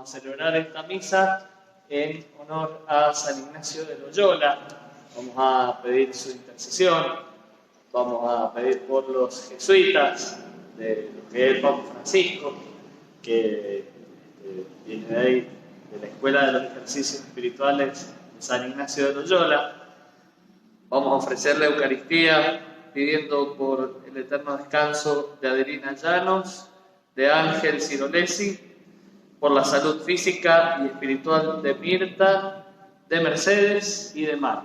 a celebrar esta misa en honor a San Ignacio de Loyola. Vamos a pedir su intercesión, vamos a pedir por los jesuitas, de lo que es el Papa Francisco, que viene de ahí, de la Escuela de los Ejercicios Espirituales de San Ignacio de Loyola. Vamos a ofrecer la Eucaristía pidiendo por el eterno descanso de Adelina Llanos, de Ángel Cirolesi, por la salud física y espiritual de Mirta, de Mercedes y de Mar.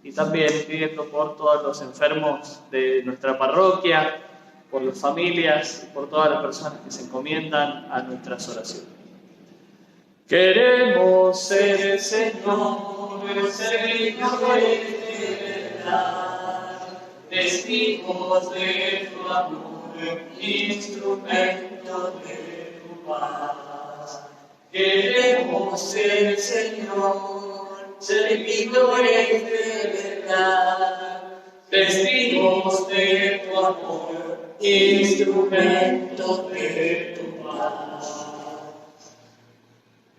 Y también pidiendo por todos los enfermos de nuestra parroquia, por las familias y por todas las personas que se encomiendan a nuestras oraciones. Queremos ser, Señor, servidores de verdad, testigos de tu amor, instrumentos de tu paz. Queremos ser, Señor, servidores de verdad, testigos de tu amor, instrumentos de tu paz.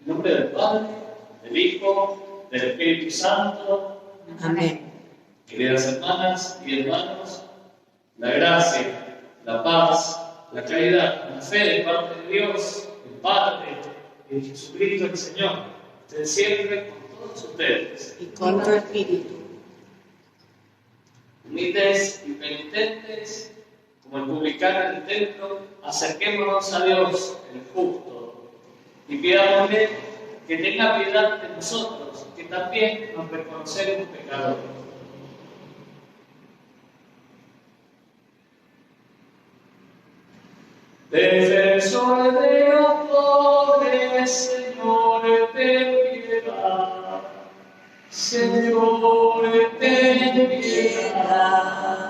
En nombre del Padre, del Hijo, del Espíritu Santo. Amén. Queridas hermanas y hermanos, la gracia, la paz, la caridad, la fe de parte de Dios, el Padre, y de Jesucristo el Señor, estén siempre con todos ustedes. Y con tu espíritu. Humildes y penitentes, como el publicano en el templo, acerquémonos a Dios, el justo, y pidámosle que tenga piedad de nosotros, que también nos reconocemos pecadores. Defensor de los pobres, Señor, ten piedad. Señor, ten piedad.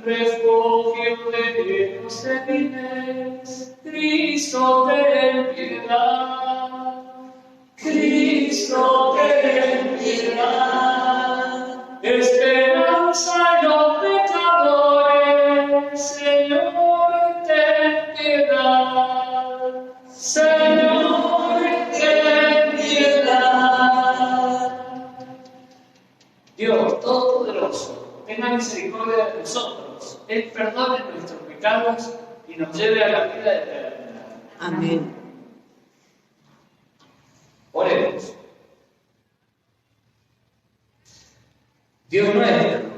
Refugio de los débiles, Cristo, ten piedad. Cristo, ten piedad. Esperanza de los pecadores, Señor, ten piedad. Señor, ten piedad. Dios Todopoderoso, tenga misericordia de nosotros, Él perdone nuestros pecados y nos lleve a la vida eterna. Amén. Oremos. Dios nuestro,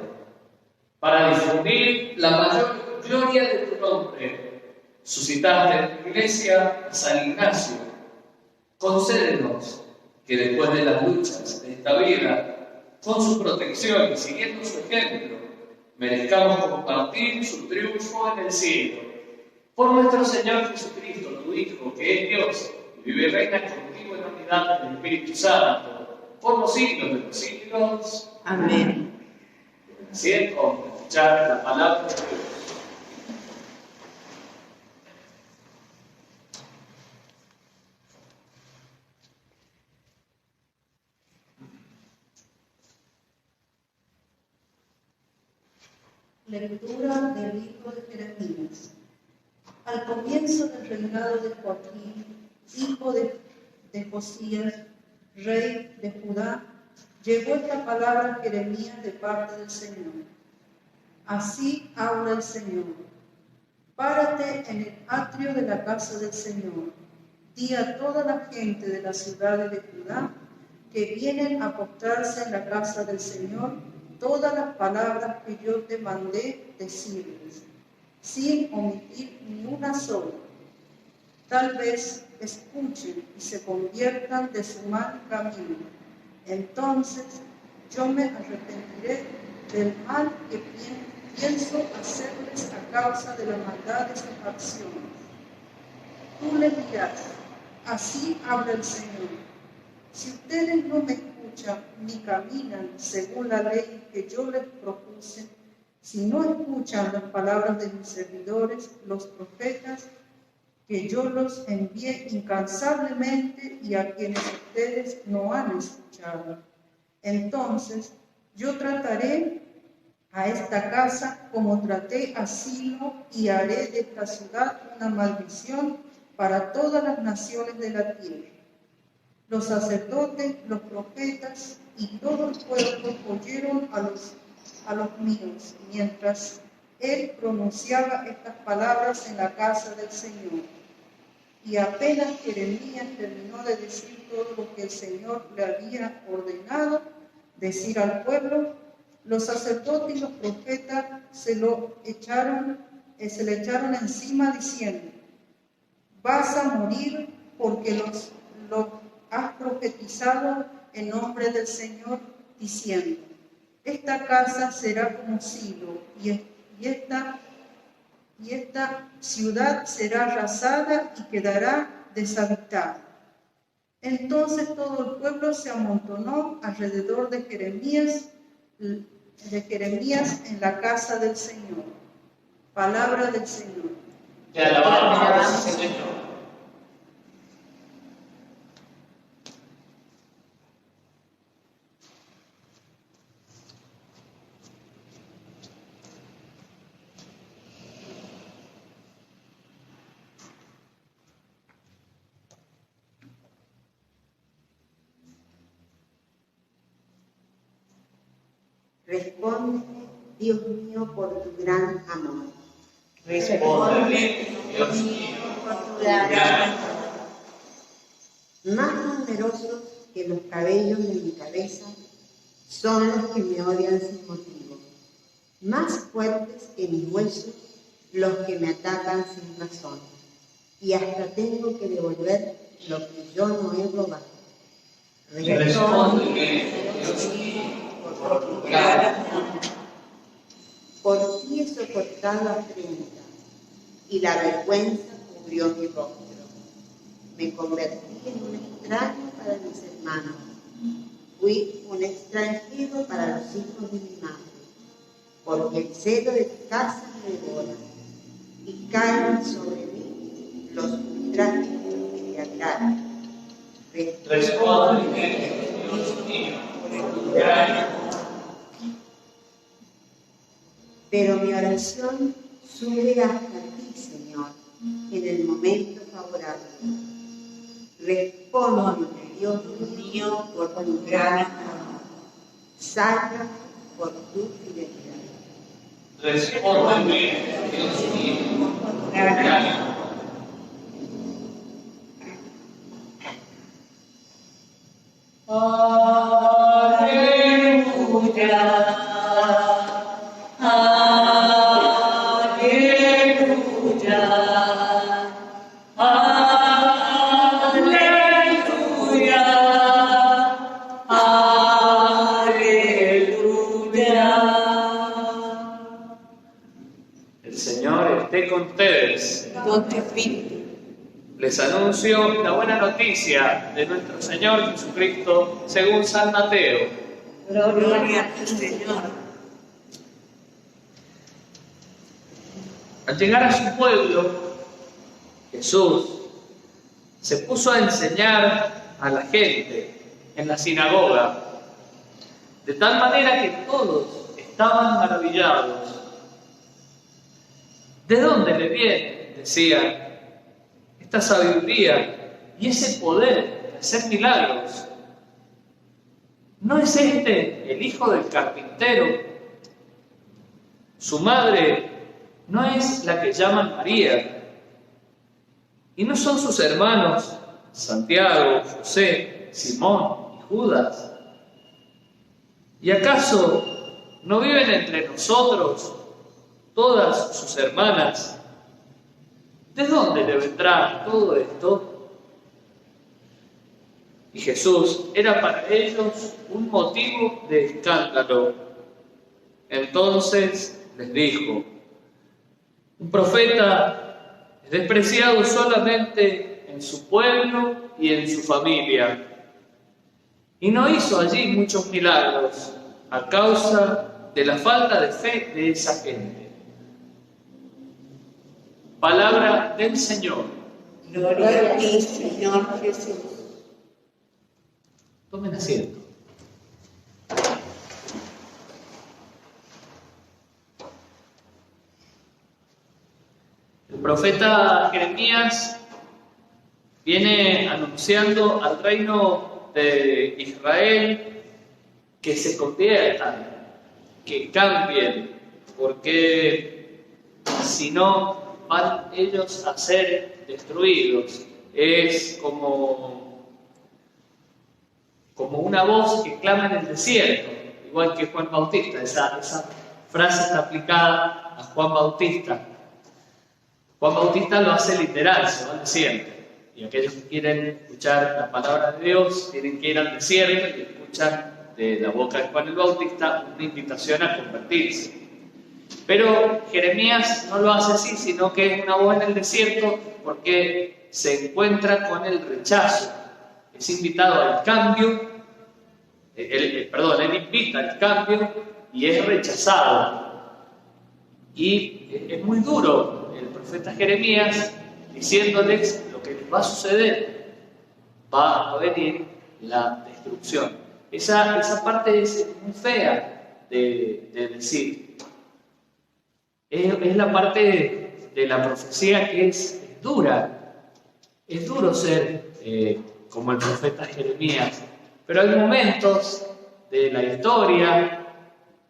para difundir la mayor gloria de tu nombre, suscitaste en tu iglesia a San Ignacio. Concédenos que después de las luchas de esta vida, con su protección y siguiendo su ejemplo, merezcamos compartir su triunfo en el cielo. Por nuestro Señor Jesucristo, tu Hijo, que es Dios, y vive y reina contigo en la unidad del Espíritu Santo, por los siglos de los siglos. Amén. Así vamos a escuchar la palabra de Dios. Lectura del libro de Jeremías. Al comienzo del reinado de Joaquín, hijo de Josías, rey de Judá, llegó esta palabra a Jeremías de parte del Señor. Así habla el Señor. Párate en el atrio de la casa del Señor. Di a toda la gente de las ciudades de Judá que vienen a postrarse en la casa del Señor todas las palabras que yo te mandé decirles, sin omitir ni una sola. Tal vez escuchen y se conviertan de su mal camino. Entonces yo me arrepentiré del mal que pienso hacerles a causa de la maldad de sus acciones. Tú les dirás, así habla el Señor. Si ustedes no me escuchan ni caminan según la ley que yo les propuse, si no escuchan las palabras de mis servidores, los profetas, que yo los envié incansablemente y a quienes ustedes no han escuchado, entonces yo trataré a esta casa como traté a Silo y haré de esta ciudad una maldición para todas las naciones de la tierra. Los sacerdotes, los profetas y todo el pueblo oyeron a los míos, mientras él pronunciaba estas palabras en la casa del Señor. Y apenas Jeremías terminó de decir todo lo que el Señor le había ordenado decir al pueblo, los sacerdotes y los profetas se le echaron encima diciendo, vas a morir porque lo has profetizado en nombre del Señor, diciendo, esta casa será como Silo, y esta ciudad será arrasada y quedará deshabitada. Entonces todo el pueblo se amontonó alrededor de Jeremías en la casa del Señor. Palabra del Señor. Te alabamos, Señor. Respóndeme, Dios mío, por tu gran amor. Respóndeme, Dios mío, por tu gran amor. Más numerosos que los cabellos de mi cabeza son los que me odian sin motivo. Más fuertes que mis huesos los que me atacan sin razón. Y hasta tengo que devolver lo que yo no he robado. respóndeme, Dios mío, por tu gran amor. Por ti he soportado afrenta, y la vergüenza cubrió mi rostro. Me convertí en un extraño para mis hermanos. Fui un extranjero para los hijos de mi madre, porque el celo de tu casa me devora, y caen sobre mí los ultrajes que te agradan. Respóndeme, Dios mío, por tu gran amor. Pero mi oración sube hasta ti, Señor, en el momento favorable. Respóndeme, Dios mío, por tu gran amor. Sálvame por tu fidelidad. Respóndeme, Dios mío, por tu gran amor. El Señor esté con ustedes. Con tu espíritu. Les anuncio la buena noticia de nuestro Señor Jesucristo según San Mateo. Gloria a ti, Señor. Al llegar a su pueblo, Jesús se puso a enseñar a la gente en la sinagoga, de tal manera que todos estaban maravillados. ¿De dónde le viene, decían, esta sabiduría y ese poder de hacer milagros? ¿No es este el hijo del carpintero? Su madre no es la que llaman María, y no son sus hermanos Santiago, José, Simón y Judas. ¿Y acaso no viven entre nosotros todas sus hermanas? ¿De dónde le vendrá todo esto? Y Jesús era para ellos un motivo de escándalo. Entonces les dijo, un profeta es despreciado solamente en su pueblo y en su familia. Y no hizo allí muchos milagros a causa de la falta de fe de esa gente. Palabra del Señor. Gloria a ti, Señor Jesús. Tomen asiento. El profeta Jeremías viene anunciando al reino de Israel que se conviertan, que cambien, porque si no van ellos a ser destruidos. Es como una voz que clama en el desierto, igual que Juan Bautista. Esa frase está aplicada a Juan Bautista. Juan Bautista lo hace literal, se va al desierto. Y aquellos que quieren escuchar la palabra de Dios tienen que ir al desierto y escuchar de la boca de Juan el Bautista una invitación a convertirse. Pero Jeremías no lo hace así, sino que es una voz en el desierto porque se encuentra con el rechazo. Es invitado al cambio, él invita al cambio y es rechazado. Y es muy duro el profeta Jeremías diciéndoles lo que les va a suceder. Va a venir la destrucción. Esa parte es muy fea de decir. Es la parte de la profecía que es dura. Es duro ser como el profeta Jeremías. Pero hay momentos de la historia,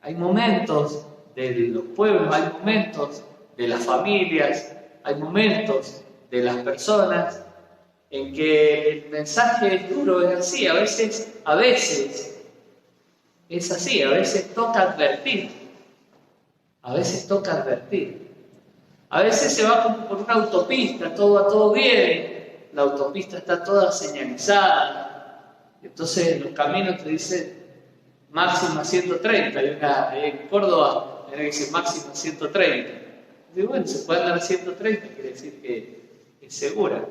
hay momentos de los pueblos, hay momentos de las familias, hay momentos de las personas en que el mensaje es duro, es así, a veces es así, a veces toca advertir, a veces se va como por una autopista, todo va todo bien, la autopista está toda señalizada, entonces los caminos te dicen máxima 130, hay en Córdoba que dice máxima 130, y bueno, se puede andar a 130, quiere decir que es segura.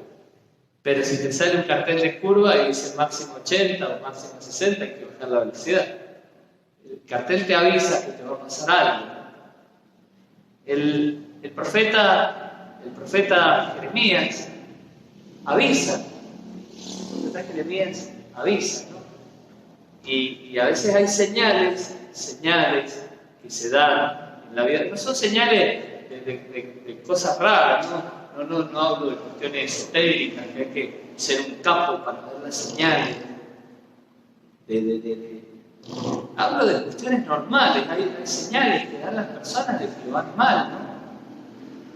Pero si te sale un cartel de curva y dice máximo 80 o máximo 60, hay que bajar la velocidad. El cartel te avisa que te va a pasar algo. El profeta Jeremías avisa. El profeta Jeremías avisa, ¿no? Y a veces hay señales que se dan en la vida. No son señales de cosas raras, ¿no? No hablo de cuestiones esotéricas, que hay que ser un capo para ver las señales. Hablo de cuestiones normales, hay señales que dan las personas de que van mal,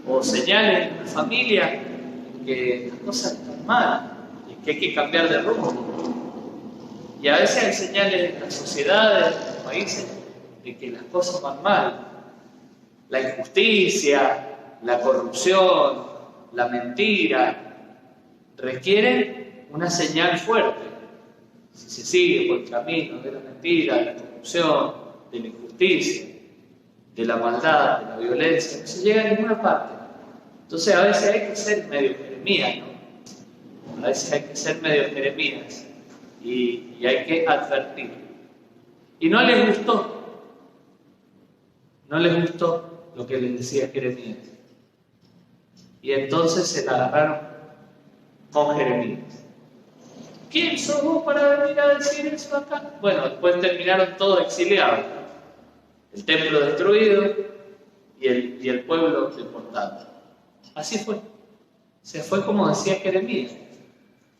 ¿no? O señales en la familia en que las cosas están mal y que hay que cambiar de rumbo. Y a veces hay señales en las sociedades, en los países, de que las cosas van mal. La injusticia, la corrupción, la mentira, requieren una señal fuerte. Si se sigue por el camino de la mentira, de la corrupción, de la injusticia, de la maldad, de la violencia, no se llega a ninguna parte. Entonces a veces hay que ser medio Jeremías, ¿no? A veces hay que ser medio Jeremías y hay que advertir. Y no les gustó lo que les decía Jeremías. Y entonces se la agarraron con Jeremías. ¿Quién sos vos para venir a decir eso acá? Bueno, después terminaron todos exiliados. El templo destruido y el pueblo deportado. Así fue. Se fue como decía Jeremías.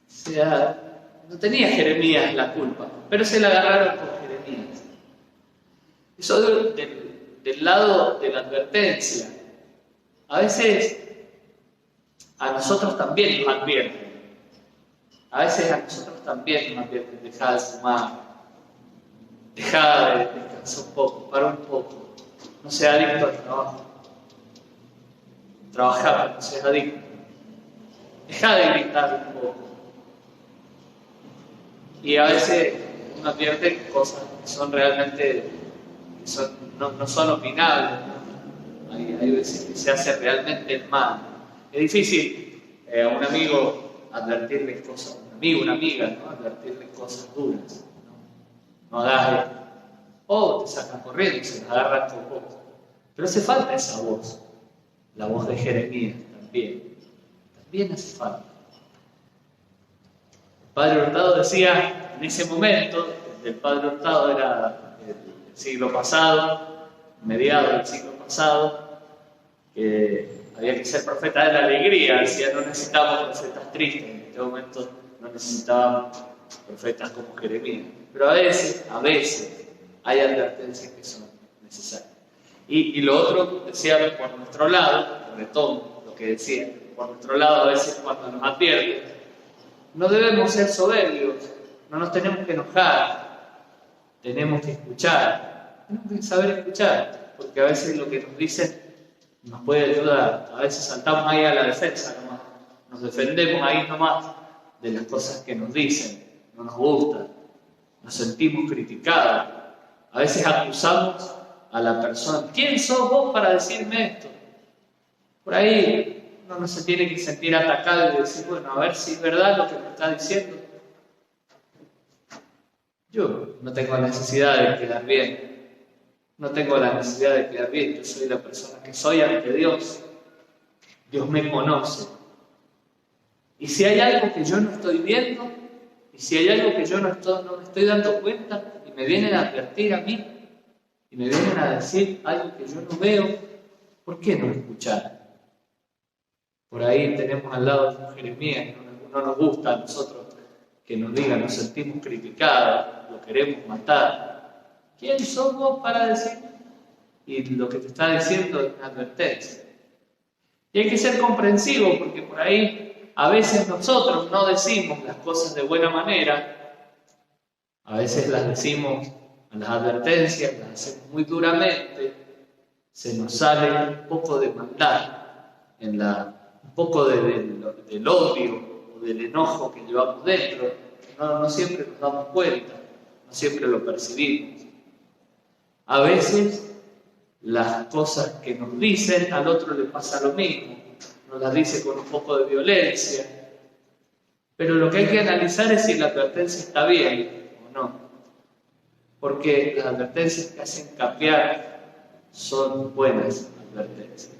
O sea, no tenía Jeremías la culpa, pero se la agarraron con Jeremías. Eso del lado de la advertencia. A veces a nosotros también nos advierten. A veces a nosotros también nos advierten. Dejá de fumar. Dejá de descansar un poco. Para un poco. No seas adicto al trabajo. Trabajá, pero no seas adicto. Dejá de gritar un poco. Y a veces uno advierte cosas que son realmente, no son opinables, ¿no? Hay veces que se hace realmente el mal. Es difícil a un amigo advertirle cosas, una amiga, ¿no? Advertirle cosas duras. No hagas esto. O te sacan corriendo y se las agarran con poco. Pero hace falta esa voz, la voz de Jeremías también. También hace falta. El padre Hurtado decía en ese momento, el padre Hurtado era el siglo pasado, mediados del siglo pasado, que había que ser profeta de la alegría, decía, no necesitamos profetas tristes, este momento no necesitábamos profetas como Jeremías. Pero a veces hay advertencias que son necesarias. Y lo otro, decía, por nuestro lado, retomo lo que decía, por nuestro lado a veces cuando nos advierte, no debemos ser soberbios, no nos tenemos que enojar, tenemos que escuchar, tenemos que saber escuchar, porque a veces lo que nos dicen nos puede ayudar. A veces saltamos ahí a la defensa nomás, nos defendemos ahí nomás de las cosas que nos dicen, no nos gustan, nos sentimos criticados, a veces acusamos a la persona. ¿Quién sos vos para decirme esto? Por ahí uno no se tiene que sentir atacado y decir, bueno, a ver si es verdad lo que me está diciendo. Yo no tengo necesidad de quedar bien. No tengo la necesidad de quedar bien. Yo soy la persona que soy ante Dios. Dios me conoce. Y si hay algo que yo no estoy viendo, y si hay algo que yo no me estoy dando cuenta, y me vienen a advertir a mí, y me vienen a decir algo que yo no veo, ¿por qué no escuchar? Por ahí tenemos al lado de Jeremías, no nos gusta a nosotros que nos digan, nos sentimos criticados, lo queremos matar. ¿Quién sos vos para decir? Y lo que te está diciendo es una advertencia. Y hay que ser comprensivos, porque por ahí a veces nosotros no decimos las cosas de buena manera, a veces las decimos, las advertencias las hacemos muy duramente, se nos sale un poco de maldad, un poco del odio o del enojo que llevamos dentro, no siempre nos damos cuenta, no siempre lo percibimos. A veces las cosas que nos dicen al otro le pasa lo mismo, nos las dice con un poco de violencia, pero lo que hay que analizar es si la advertencia está bien o no, porque las advertencias que hacen cambiar son buenas advertencias.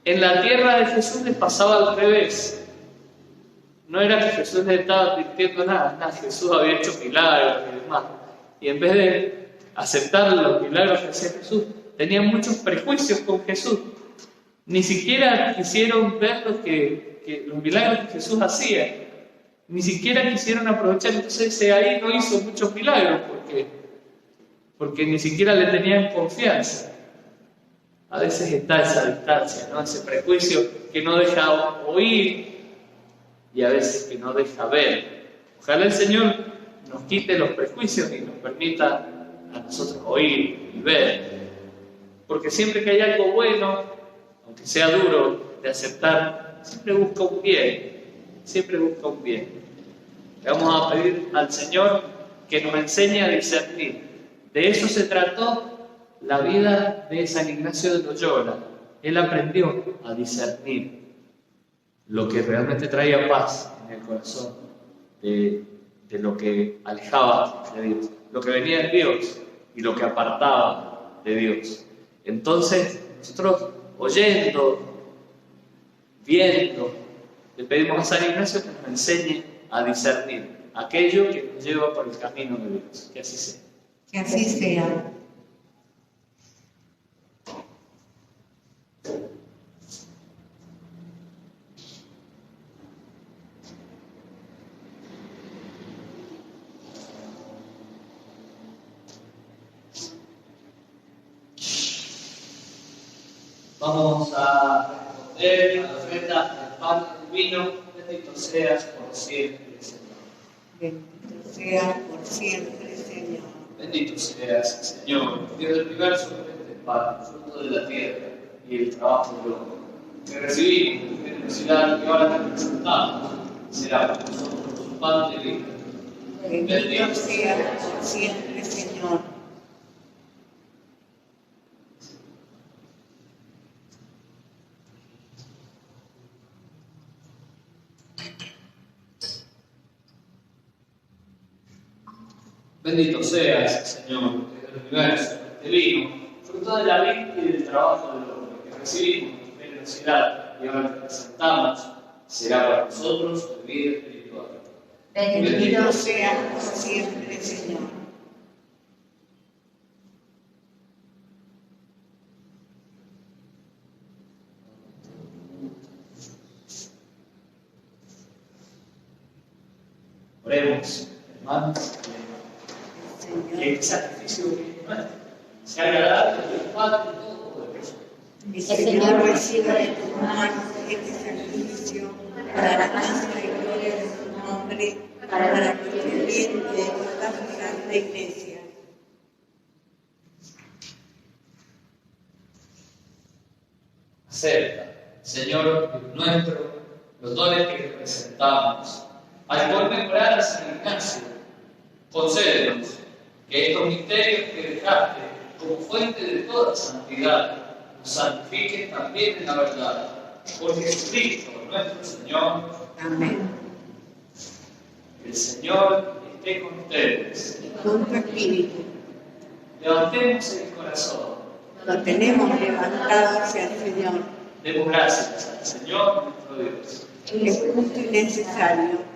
En la tierra de Jesús les pasaba al revés. No era que Jesús les estaba advirtiendo nada, Jesús había hecho milagros y demás. Y en vez de aceptar los milagros que hacía Jesús, tenían muchos prejuicios con Jesús. Ni siquiera quisieron ver los milagros que Jesús hacía. Ni siquiera quisieron aprovechar. Entonces ahí no hizo muchos milagros porque ni siquiera le tenían confianza. A veces está esa distancia, ¿no? Ese prejuicio que no deja oír y a veces que no deja ver. Ojalá el Señor nos quite los prejuicios y nos permita a nosotros oír y ver. Porque siempre que hay algo bueno, aunque sea duro de aceptar, siempre busca un bien. Siempre busca un bien. Le vamos a pedir al Señor que nos enseñe a discernir. De eso se trató la vida de San Ignacio de Loyola. Él aprendió a discernir lo que realmente traía paz en el corazón de lo que alejaba de Dios, lo que venía de Dios y lo que apartaba de Dios. Entonces, nosotros oyendo, viendo, le pedimos a San Ignacio que nos enseñe a discernir aquello que nos lleva por el camino de Dios. Que así sea. Que así sea. Vamos a responder a la ofrenda del pan y del vino. Bendito seas por siempre, Señor. Bendito sea por siempre, Señor. Bendito seas, Señor, Dios del universo, por este pan, fruto de la tierra y el trabajo del hombre, que recibimos en generosidad y ahora te presentamos, será para nosotros un pan de vida. Bendito sea por siempre, Señor. Bendito seas, Señor, Dios del universo, este vino, fruto de la vid y del trabajo del hombre, que recibimos en generosidad y ahora te presentamos, será para nosotros de vida espiritual. Bendito sea por siempre, Señor. Oremos, hermanos, que este sacrificio sea agradable al Padre Todopoderoso. El Señor reciba de tus manos este sacrificio para la alabanza y gloria de su nombre, para la gloria de toda su santa Iglesia. Acepta, Señor Dios nuestro, los dones que te presentamos. Al conmemorar a San Ignacio, concédenos que estos misterios que dejaste como fuente de toda santidad nos santifiquen también en la verdad. Por Jesucristo nuestro Señor. Amén. El Señor esté con ustedes. Y con tu espíritu. Levantemos el corazón. Lo tenemos levantado hacia el Señor. Demos gracias al Señor nuestro Dios. Es justo y necesario.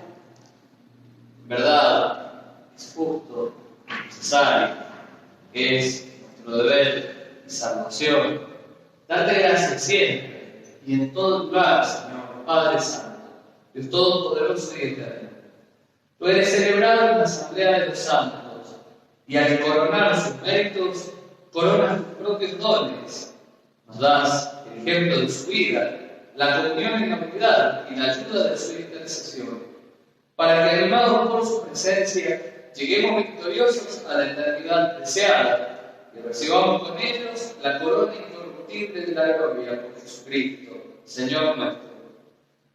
En verdad, es justo, necesario, que es nuestro deber de salvación. Darte gracias siempre y en todo lugar, Señor, Padre Santo, Dios Todopoderoso y Eterno. Tú eres celebrado en la Asamblea de los Santos y al coronar sus méritos, coronas tus propios dones. Nos das el ejemplo de su vida, la comunión en la unidad y la ayuda de su intercesión, para que, animados por su presencia, lleguemos victoriosos a la eternidad deseada y recibamos con ellos la corona incorruptible de la gloria por Jesucristo, Señor nuestro.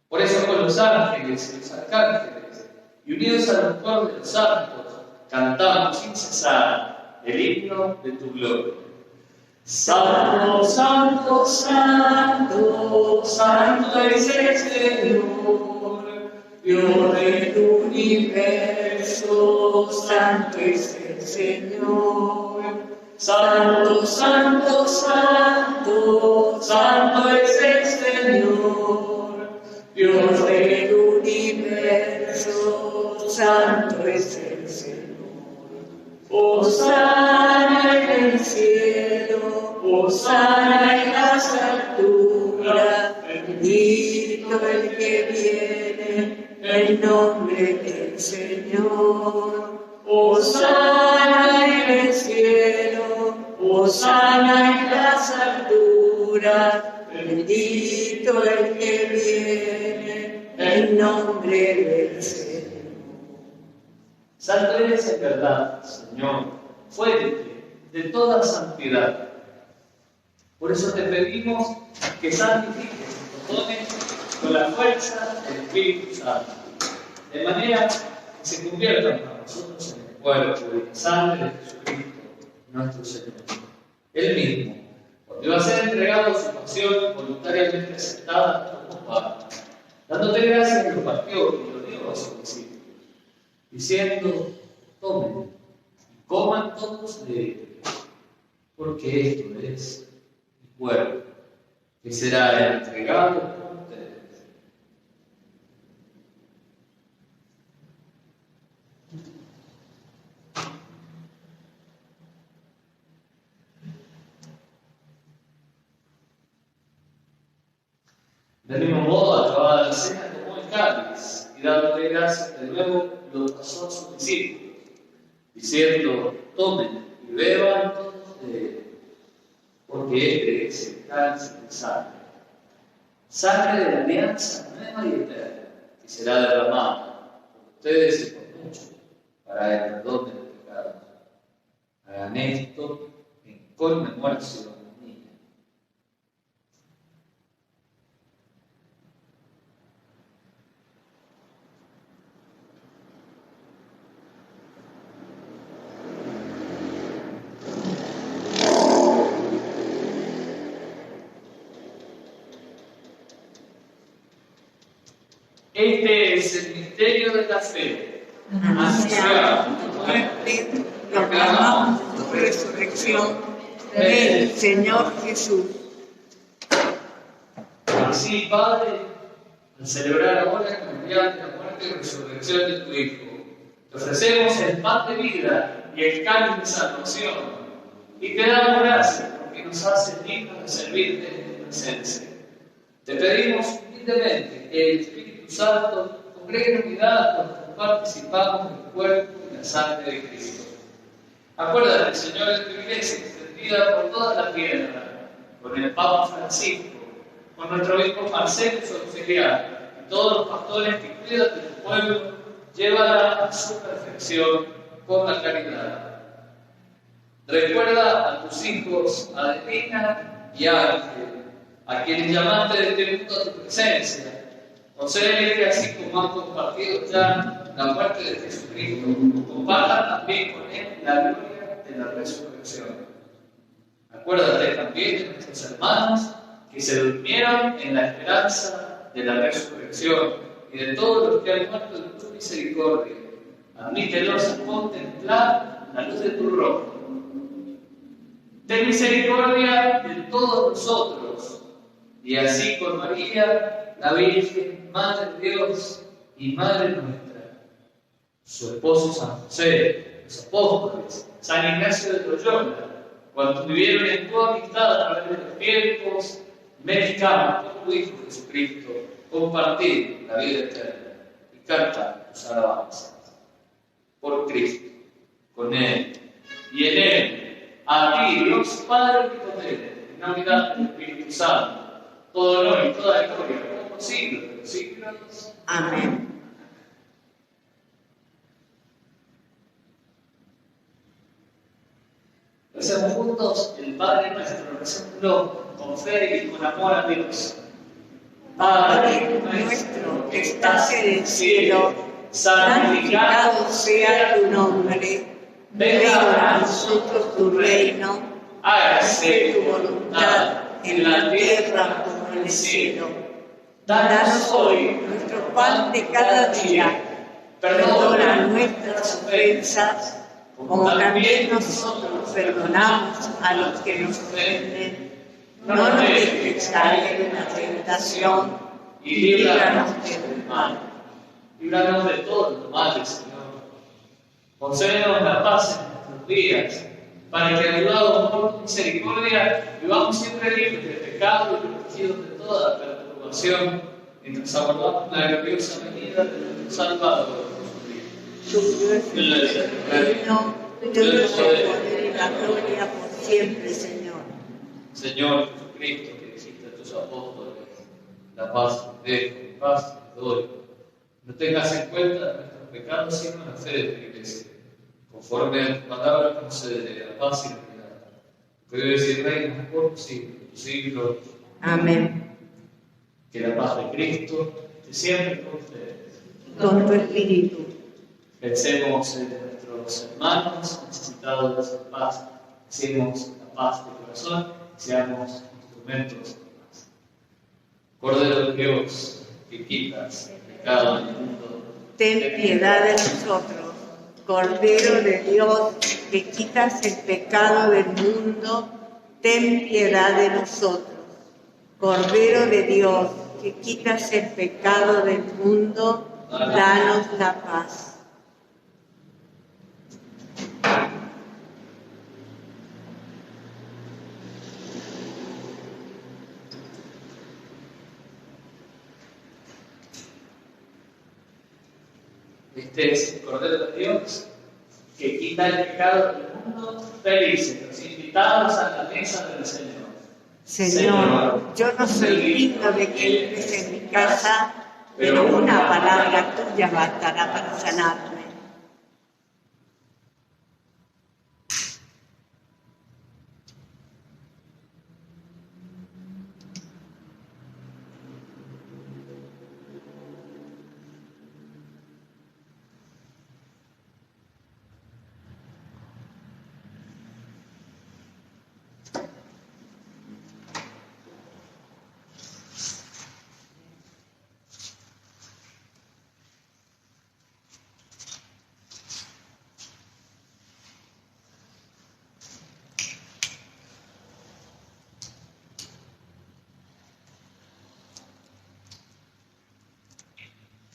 Por eso con los ángeles y los arcángeles, y unidos al coro de los santos, cantamos sin cesar el himno de tu gloria. Santo, santo, santo, santo es el Señor, Dios del universo, santo es el Señor. Santo, santo, santo, santo es el Señor, Dios del universo, santo es el Señor. Hosana en el cielo, hosana en las alturas, bendito el que viene en nombre del Señor. Hosana en el cielo, hosana en las alturas, bendito el que viene en nombre del Señor. Santo eres en verdad, Señor, fuente de toda santidad. Por eso te pedimos que santifiques nuestros dones con la fuerza del Espíritu Santo, de manera que se conviertan para nosotros en el cuerpo y la sangre de Jesucristo, nuestro Señor. Él mismo, cuando iba a ser entregado a su pasión voluntariamente aceptada como Padre, dándote gracias, lo partió y lo dio a sus discípulos, diciendo: tomen y coman todos de él, porque esto es mi cuerpo, que será entregado por ustedes. Del mismo modo, acabada la cena, tomó el cáliz y dándole gracias de nuevo, lo pasó a sus discípulos, diciendo: tomen y beban todos de él, porque este es el cáliz de sangre de la alianza nueva y eterna, que será derramada por ustedes y por muchos para el perdón de los pecados. Hagan esto en conmemoración mía. Este es el misterio de la fe. Anunciamos tu muerte, proclamamos tu resurrección. Ven, Señor Jesús. Así, Padre, al celebrar ahora el memorial de la muerte y resurrección de tu Hijo, te ofrecemos el pan de vida y el cáliz de salvación, y te damos gracias porque nos haces dignos de servirte en tu presencia. Te pedimos humildemente que el Espíritu Santo congregue en unidad participamos del cuerpo y la sangre de Cristo. Acuérdate, Señor, de tu iglesia extendida por toda la tierra, con el Papa Francisco, con nuestro obispo Marcelo, su auxiliar, y todos los pastores que cuidan de tu pueblo, llévala a su perfección con la caridad. Recuerda a tus hijos, Adelina y Ángel, a quienes llamaste desde el mundo a tu presencia. Concédele que así como han compartido ya la muerte de Jesucristo, compartan también con él la gloria de la resurrección. Acuérdate también de nuestros hermanos que se durmieron en la esperanza de la resurrección y de todos los que han muerto en tu misericordia. Admítelos a contemplar la luz de tu rostro. Ten misericordia de todos nosotros, y así con María, la Virgen, Madre de Dios y Madre nuestra, su esposo San José, los apóstoles, San Ignacio de Loyola, cuando vivieron en tu amistad a través de los tiempos, meditamos por tu Hijo Jesucristo, compartir la vida eterna y cantar tus alabanzas. Por Cristo, con Él y en Él, a ti, Dios Padre Omnipotente, en la unidad del Espíritu Santo, todo honor y toda gloria, por los siglos de los siglos. Amén. Recemos juntos el Padre Nuestro, recémoslo con fe y con amor a Dios. Padre nuestro que estás en el cielo, santificado sea tu nombre. Venga a nosotros tu reino, hágase tu voluntad en la tierra como en el cielo. Danos hoy nuestro pan de cada día. Perdona nuestras ofensas, como también nosotros perdonamos a los que nos ofenden. No nos dejes caer en la tentación y líbranos del mal. Líbranos de todo lo malo, Señor. Concédenos la paz en nuestros días, para que, ayudados por tu misericordia, vivamos siempre libres de pecado y protegidos de toda perturbación, mientras aguardamos la gloriosa venida de nuestro Salvador Jesucristo. Tuyo es el reino, tuyo es el poder y la gloria por siempre, Señor. Señor Jesucristo, que dijiste a tus apóstoles, la paz te dejo, paz te doy. No tengas en cuenta nuestros pecados, sino la fe de tu iglesia. Conforme a tu palabra, concédele la paz y la unidad. Que vives y reinas por los siglos. Amén. Que la paz de Cristo esté siempre con ustedes. Con tu espíritu. Pensemos en nuestros hermanos necesitados de paz. Hacemos la paz de corazón y seamos instrumentos de paz. Cordero de Dios, que quitas el pecado del mundo, Ten piedad de nosotros. Cordero de Dios, que quitas el pecado del mundo, ten piedad de nosotros. Cordero de Dios, que quitas el pecado del mundo, danos la paz. Este es el Cordero de Dios, que quita el pecado del mundo. Felices los invitados a la mesa del Señor. Señor, yo no soy digno de que entres en mi casa, pero una palabra tuya bastará para sanarme.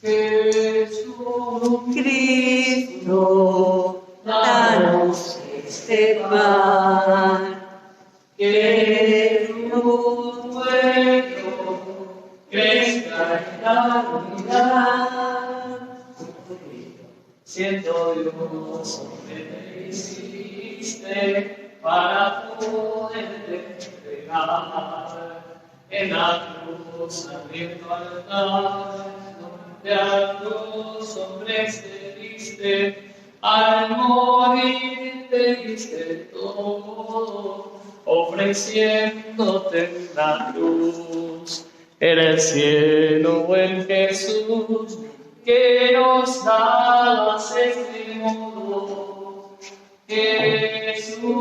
Jesucristo, danos este pan, que tu pueblo crezca en la unidad. siendo Dios hombre te hiciste para poder entregar en la cruz abierto altar, donde a los hombres te diste, al morir te diste todo, ofreciéndote en la cruz. En el cielo, buen Jesús, que nos dabas este modo, Jesucristo,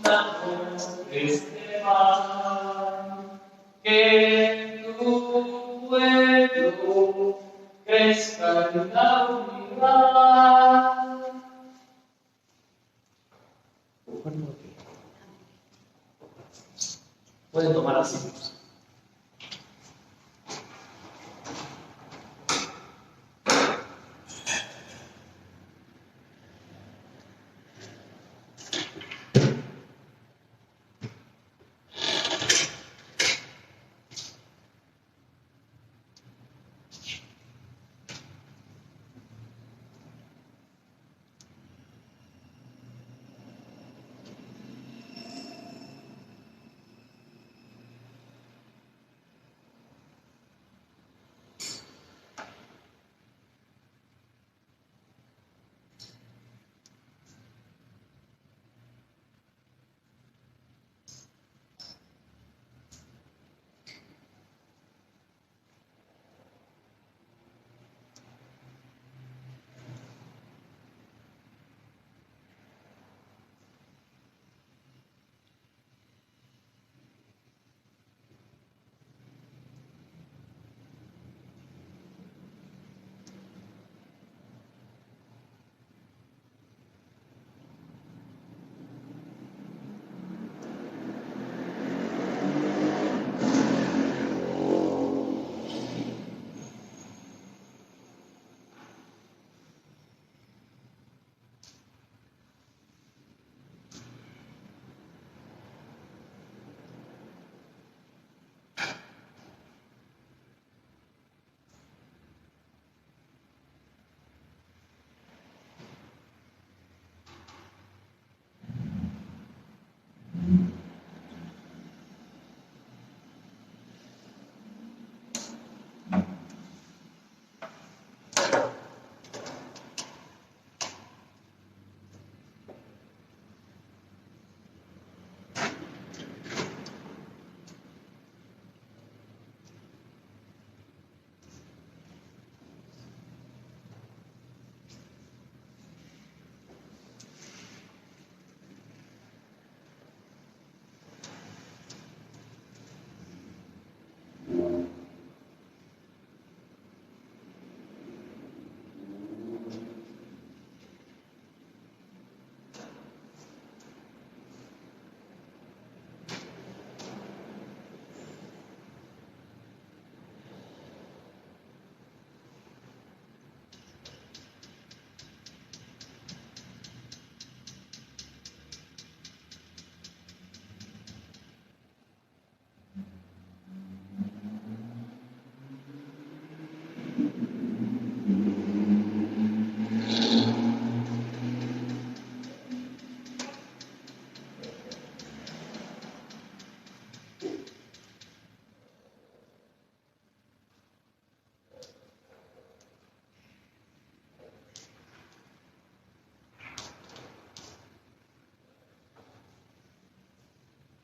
danos este pan, que tu pueblo crezca en la unidad. Pueden tomar asientos.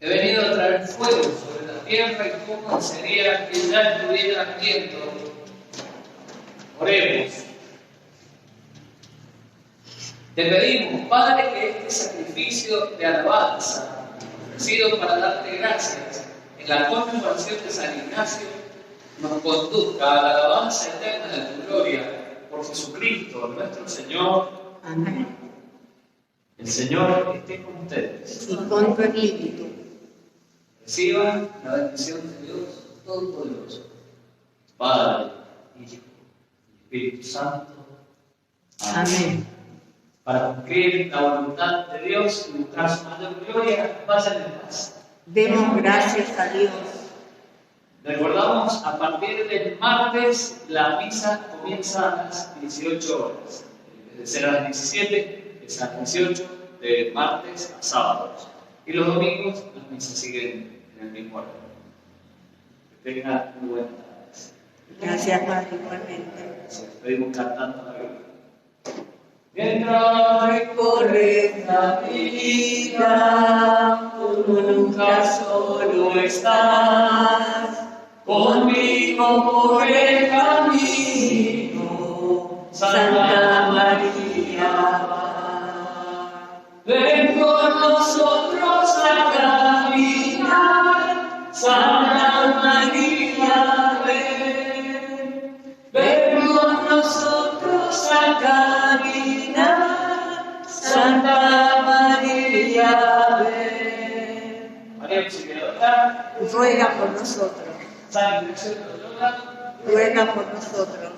He venido a traer fuego sobre la tierra y cómo sería que ya estuviera quieto. Oremos. Te pedimos, Padre, que este sacrificio de alabanza, ofrecido para darte gracias en la conmemoración de San Ignacio, nos conduzca a la alabanza eterna de tu gloria por Jesucristo, nuestro Señor. Amén. El Señor esté con ustedes. Y con tu espíritu. Reciban la bendición de Dios Todopoderoso, Padre, Hijo y Espíritu Santo. Amén. Para cumplir la voluntad de Dios y buscar su mayor gloria, vayan en paz. Demos gracias a Dios. Recordamos, a partir del martes la misa comienza a las 18 horas. Es de ser a las 17, es a las 18, de martes a sábados. Y los domingos las misas siguen en el mismo horario. Que tengan muy buena tarde. Gracias, Padre, igualmente. Gracias. Pedimos cantando la Biblia. Mientras recorres la vida, tú nunca solo estás, conmigo por el camino, Santa María va. Ven con nosotros a caminar, Santa María ven. Ven con nosotros a caminar, Santa María ven. María Auxiliadora, Ruega por nosotros. Santa Auxiliadora, Ruega por nosotros.